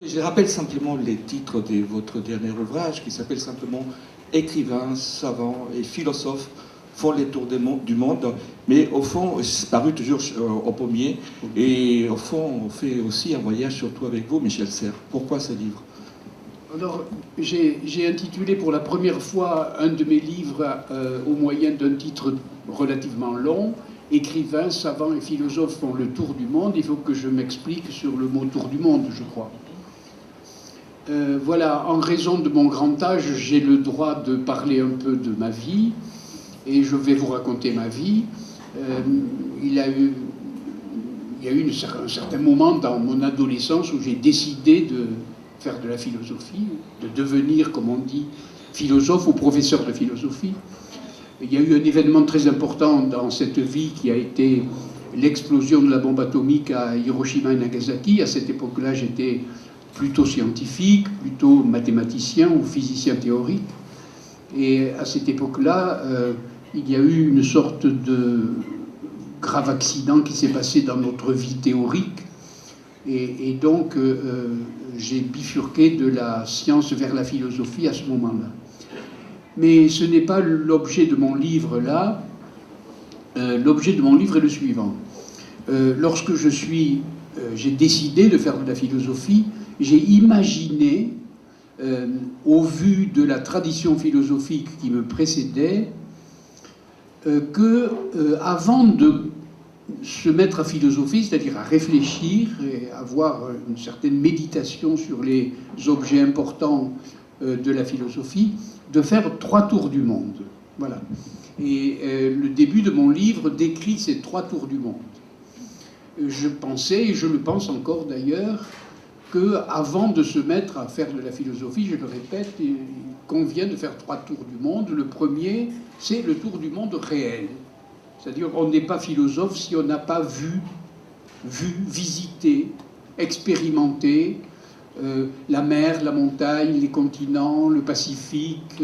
Je rappelle simplement les titres de votre dernier ouvrage qui s'appelle simplement Écrivains, savants et philosophes font les tours du monde, mais au fond, c'est paru toujours au pommier, et au fond, on fait aussi un voyage surtout avec vous, Michel Serres. Pourquoi ce livre? Alors, j'ai intitulé pour la première fois un de mes livres au moyen d'un titre relativement long, Écrivains, savants et philosophes font le tour du monde. Il faut que je m'explique sur le mot tour du monde, je crois. Voilà, en raison de mon grand âge, j'ai le droit de parler un peu de ma vie, et je vais vous raconter ma vie. Il y a eu un certain moment dans mon adolescence où j'ai décidé de faire de la philosophie, de devenir, comme on dit, philosophe ou professeur de philosophie. Il y a eu un événement très important dans cette vie qui a été l'explosion de la bombe atomique à Hiroshima et Nagasaki. À cette époque-là, j'étais plutôt scientifique, plutôt mathématicien ou physicien théorique. Et à cette époque-là, il y a eu une sorte de grave accident qui s'est passé dans notre vie théorique. Et donc, j'ai bifurqué de la science vers la philosophie à ce moment-là. Mais ce n'est pas l'objet de mon livre là. L'objet de mon livre est le suivant. Lorsque j'ai décidé de faire de la philosophie, j'ai imaginé, au vu de la tradition philosophique qui me précédait, que avant de se mettre à philosopher, c'est-à-dire à réfléchir et avoir une certaine méditation sur les objets importants de la philosophie, de faire 3 tours du monde. Voilà. Et le début de mon livre décrit ces 3 tours du monde. Je pensais, et je le pense encore d'ailleurs, qu'avant de se mettre à faire de la philosophie, je le répète, il convient de faire 3 tours du monde. Le premier, c'est le tour du monde réel. C'est-à-dire qu'on n'est pas philosophe si on n'a pas vu, visité, expérimenté la mer, la montagne, les continents, le Pacifique,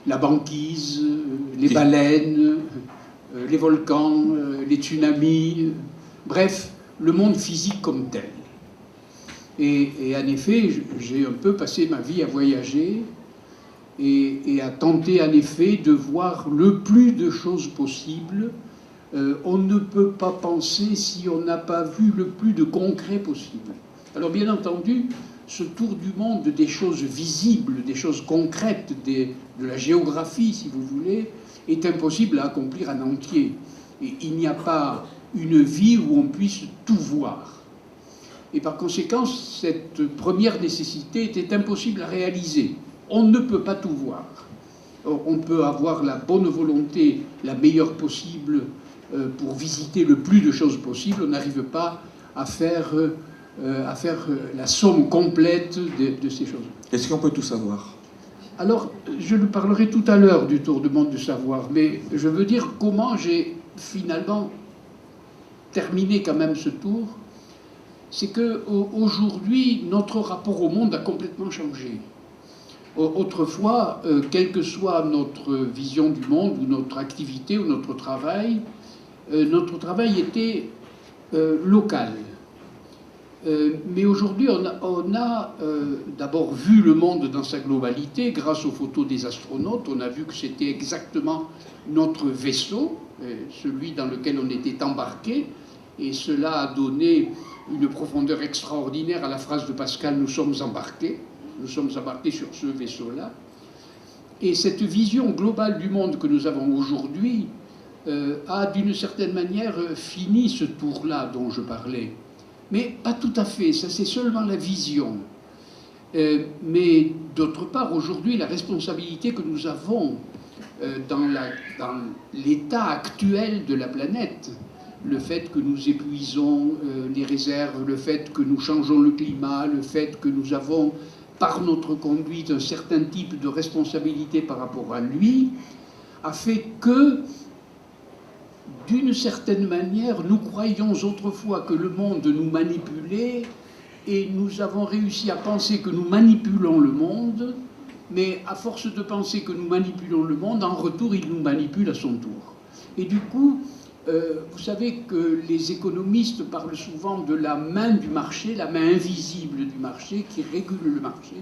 la banquise, les baleines, les volcans, les tsunamis, bref, le monde physique comme tel. Et en effet, j'ai un peu passé ma vie à voyager et à tenter en effet de voir le plus de choses possible. On ne peut pas penser si on n'a pas vu le plus de concret possible. Alors bien entendu, ce tour du monde des choses visibles, des choses concrètes, de la géographie si vous voulez, est impossible à accomplir en entier. Et il n'y a pas une vie où on puisse tout voir. Et par conséquent, cette première nécessité était impossible à réaliser. On ne peut pas tout voir. On peut avoir la bonne volonté, la meilleure possible, pour visiter le plus de choses possible. On n'arrive pas à faire la somme complète de ces choses. Est-ce qu'on peut tout savoir? Alors, je nous parlerai tout à l'heure du tour du monde du savoir, mais je veux dire comment j'ai finalement terminé quand même ce tour. C'est qu'aujourd'hui, notre rapport au monde a complètement changé. Autrefois, quelle que soit notre vision du monde, ou notre activité, ou notre travail était local. Mais aujourd'hui, on a d'abord vu le monde dans sa globalité grâce aux photos des astronautes. On a vu que c'était exactement notre vaisseau, celui dans lequel on était embarqué, et cela a donné une profondeur extraordinaire à la phrase de Pascal « Nous sommes embarqués sur ce vaisseau-là ». Et cette vision globale du monde que nous avons aujourd'hui a d'une certaine manière fini ce tour-là dont je parlais. Mais pas tout à fait, ça c'est seulement la vision. Mais d'autre part, aujourd'hui, la responsabilité que nous avons dans l'état actuel de la planète, le fait que nous épuisons les réserves, le fait que nous changeons le climat, le fait que nous avons, par notre conduite, un certain type de responsabilité par rapport à lui, a fait que, d'une certaine manière, nous croyions autrefois que le monde nous manipulait, et nous avons réussi à penser que nous manipulons le monde, mais à force de penser que nous manipulons le monde, en retour, il nous manipule à son tour. Et du coup, Vous savez que les économistes parlent souvent de la main du marché, la main invisible du marché qui régule le marché.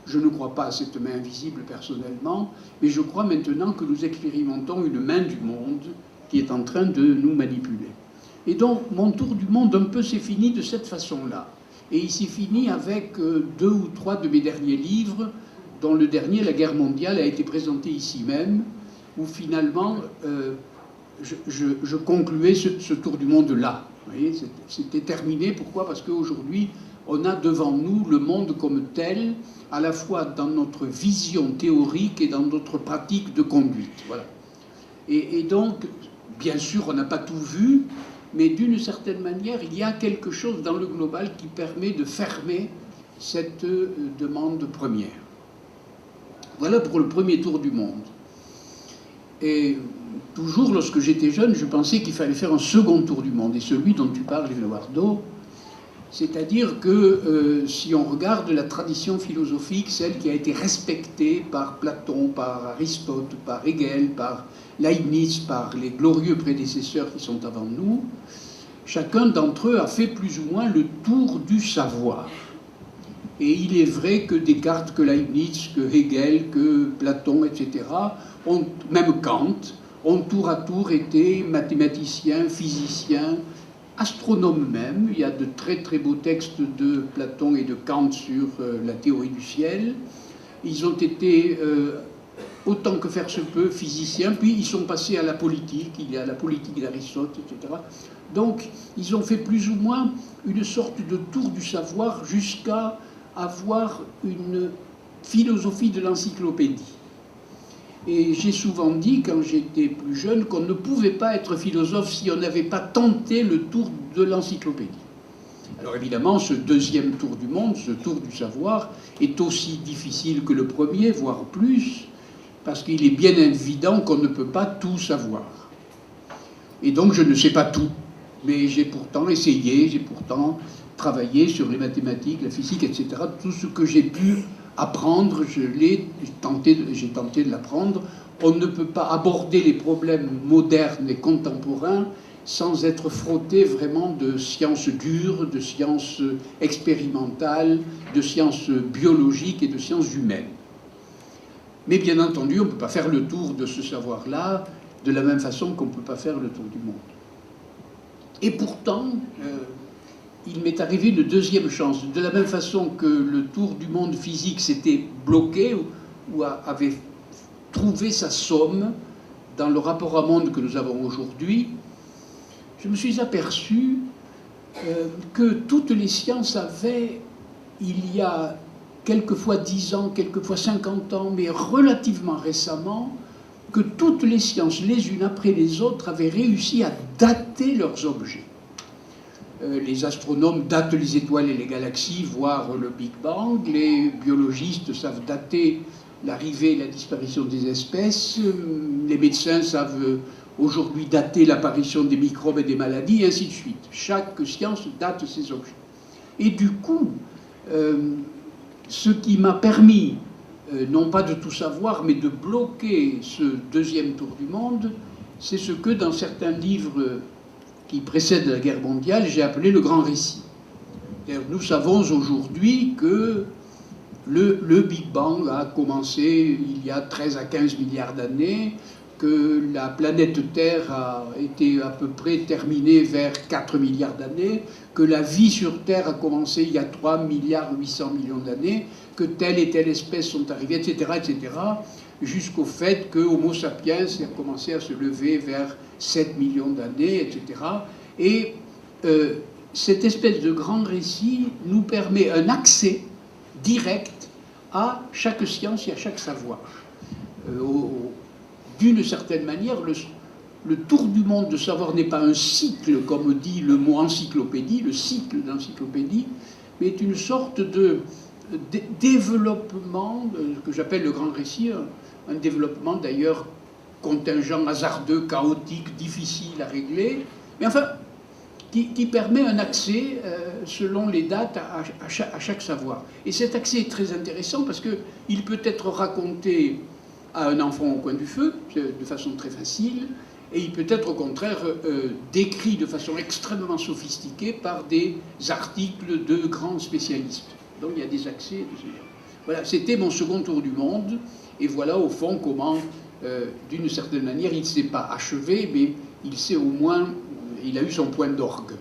Je ne crois pas à cette main invisible personnellement, mais je crois maintenant que nous expérimentons une main du monde qui est en train de nous manipuler. Et donc, mon tour du monde un peu s'est fini de cette façon-là. Et il s'est fini avec 2 ou 3 de mes derniers livres, dont le dernier, La guerre mondiale, a été présenté ici même, où finalement, je concluais ce tour du monde-là. Vous voyez, c'était terminé. Pourquoi? Parce qu'aujourd'hui, on a devant nous le monde comme tel, à la fois dans notre vision théorique et dans notre pratique de conduite. Voilà. Et donc, bien sûr, on n'a pas tout vu, mais d'une certaine manière, il y a quelque chose dans le global qui permet de fermer cette demande première. Voilà pour le premier tour du monde. Et toujours, lorsque j'étais jeune, je pensais qu'il fallait faire un second tour du monde, et celui dont tu parles, Eduardo, c'est-à-dire que si on regarde la tradition philosophique, celle qui a été respectée par Platon, par Aristote, par Hegel, par Leibniz, par les glorieux prédécesseurs qui sont avant nous, chacun d'entre eux a fait plus ou moins le tour du savoir. Et il est vrai que Descartes, que Leibniz, que Hegel, que Platon, etc., même Kant, ont tour à tour été mathématiciens, physiciens, astronomes même. Il y a de très très beaux textes de Platon et de Kant sur la théorie du ciel. Ils ont été, autant que faire se peut, physiciens, puis ils sont passés à la politique. Il y a la politique d'Aristote, etc. Donc, ils ont fait plus ou moins une sorte de tour du savoir jusqu'à avoir une philosophie de l'encyclopédie. Et j'ai souvent dit, quand j'étais plus jeune, qu'on ne pouvait pas être philosophe si on n'avait pas tenté le tour de l'encyclopédie. Alors évidemment, ce deuxième tour du monde, ce tour du savoir, est aussi difficile que le premier, voire plus, parce qu'il est bien évident qu'on ne peut pas tout savoir. Et donc je ne sais pas tout, mais j'ai pourtant essayé, j'ai pourtant travaillé sur les mathématiques, la physique, etc. Tout ce que j'ai pu apprendre, j'ai tenté de l'apprendre. On ne peut pas aborder les problèmes modernes et contemporains sans être frotté vraiment de sciences dures, de sciences expérimentales, de sciences biologiques et de sciences humaines. Mais bien entendu, on ne peut pas faire le tour de ce savoir-là de la même façon qu'on ne peut pas faire le tour du monde. Et pourtant, il m'est arrivé une deuxième chance. De la même façon que le tour du monde physique s'était bloqué ou avait trouvé sa somme dans le rapport au monde que nous avons aujourd'hui, je me suis aperçu que toutes les sciences avaient, il y a quelquefois 10 ans, quelquefois 50 ans, mais relativement récemment, que toutes les sciences, les unes après les autres, avaient réussi à dater leurs objets. Les astronomes datent les étoiles et les galaxies, voire le Big Bang. Les biologistes savent dater l'arrivée et la disparition des espèces. Les médecins savent aujourd'hui dater l'apparition des microbes et des maladies, et ainsi de suite. Chaque science date ses objets. Et du coup, ce qui m'a permis, non pas de tout savoir, mais de bloquer ce deuxième tour du monde, c'est ce que dans certains livres qui précèdent la guerre mondiale, j'ai appelé le grand récit. Nous savons aujourd'hui que le Big Bang a commencé il y a 13 à 15 milliards d'années, que la planète Terre a été à peu près terminée vers 4 milliards d'années, que la vie sur Terre a commencé il y a 3 milliards 800 millions d'années, que telle et telle espèce sont arrivées, etc., etc., jusqu'au fait que Homo sapiens a commencé à se lever vers 7 millions d'années, etc. Et cette espèce de grand récit nous permet un accès direct à chaque science et à chaque savoir. D'une certaine manière, le tour du monde de savoir n'est pas un cycle, comme dit le mot encyclopédie, le cycle d'encyclopédie, mais est une sorte de développement, que j'appelle le grand récit, un développement d'ailleurs contingent, hasardeux, chaotique, difficile à régler, mais enfin, qui permet un accès, selon les dates, à chaque savoir. Et cet accès est très intéressant parce qu'il peut être raconté à un enfant au coin du feu, de façon très facile, et il peut être au contraire décrit de façon extrêmement sophistiquée par des articles de grands spécialistes. Donc il y a des accès. Voilà, c'était mon second tour du monde, et voilà au fond comment, d'une certaine manière, il ne s'est pas achevé, mais il s'est au moins, il a eu son point d'orgue.